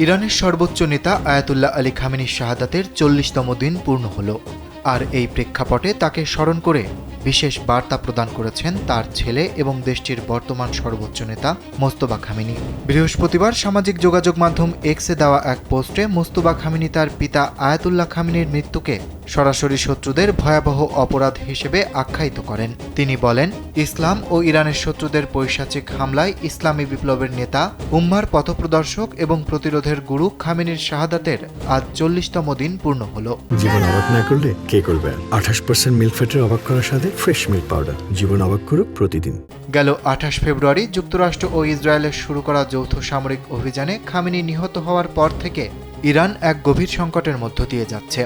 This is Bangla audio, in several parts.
ইরানের সর্বোচ্চ নেতা আয়াতুল্লাহ আলী খামেনির শাহাদাতের ৪০তম দিন পূর্ণ হল। আর এই প্রেক্ষাপটে তাকে স্মরণ করে বিশেষ বার্তা প্রদান করেছেন তার ছেলে এবং দেশটির বর্তমান সর্বোচ্চ নেতা মোস্তফা খামেনি। বৃহস্পতিবার সামাজিক যোগাযোগ মাধ্যম এক্সে দেওয়া এক পোস্টে মোস্তফা খামেনি তার পিতা আয়াতুল্লাহ খামেনির মৃত্যুকে সরাসরি শত্রুদের ভয়াবহ অপরাধ হিসেবে আখ্যায়িত করেন। তিনি বলেন, ইসলাম ও ইরানের শত্রুদের পৈশাচিক হামলায় ইসলামী বিপ্লবের নেতা, উম্মার পথপ্রদর্শক এবং প্রতিরোধের গুরু খামেনির শাহাদাতের আজ ৪০তম দিন পূর্ণ হল। জীবন অবাক না করলে কে করবে? 28% মিল্ক ফ্যাটের অবাক করার সাথে ফ্রেশ মিল্ক পাউডার। জীবন অবাক করুক প্রতিদিন। গেল ২৮ ফেব্রুয়ারি যুক্তরাষ্ট্র ও ইসরায়েলের শুরু করা যৌথ সামরিক অভিযানে খামেনি নিহত হওয়ার পর থেকে ইরান এক গভীর সংকটের মধ্য দিয়ে যাচ্ছে।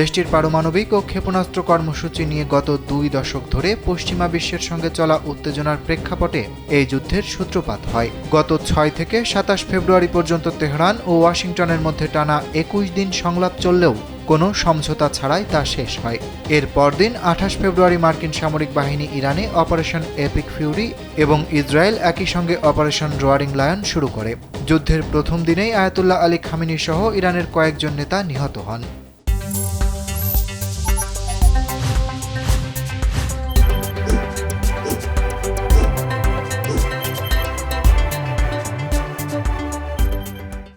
দেশটির পারমাণবিক ও ক্ষেপণাস্ত্র কর্মসূচি নিয়ে গত ২ দশক ধরে পশ্চিমা বিশ্বের সঙ্গে চলা উত্তেজনার প্রেক্ষাপটে এই যুদ্ধের সূত্রপাত হয়। গত ৬ থেকে ২৭ ফেব্রুয়ারি পর্যন্ত তেহরান ও ওয়াশিংটনের মধ্যে টানা ২১ দিন সংলাপ চললেও কোনো সমঝোতা ছাড়াই তা শেষ হয়। এর পরদিন ২৮ ফেব্রুয়ারি মার্কিন সামরিক বাহিনী ইরানে অপারেশন এপিক ফিউরি এবং ইসরায়েল একই সঙ্গে অপারেশন রোয়ারিং লায়ন শুরু করে। যুদ্ধের প্রথম দিনেই আয়াতুল্লাহ আলী খামেনি সহ ইরানের কয়েকজন নেতা নিহত হন।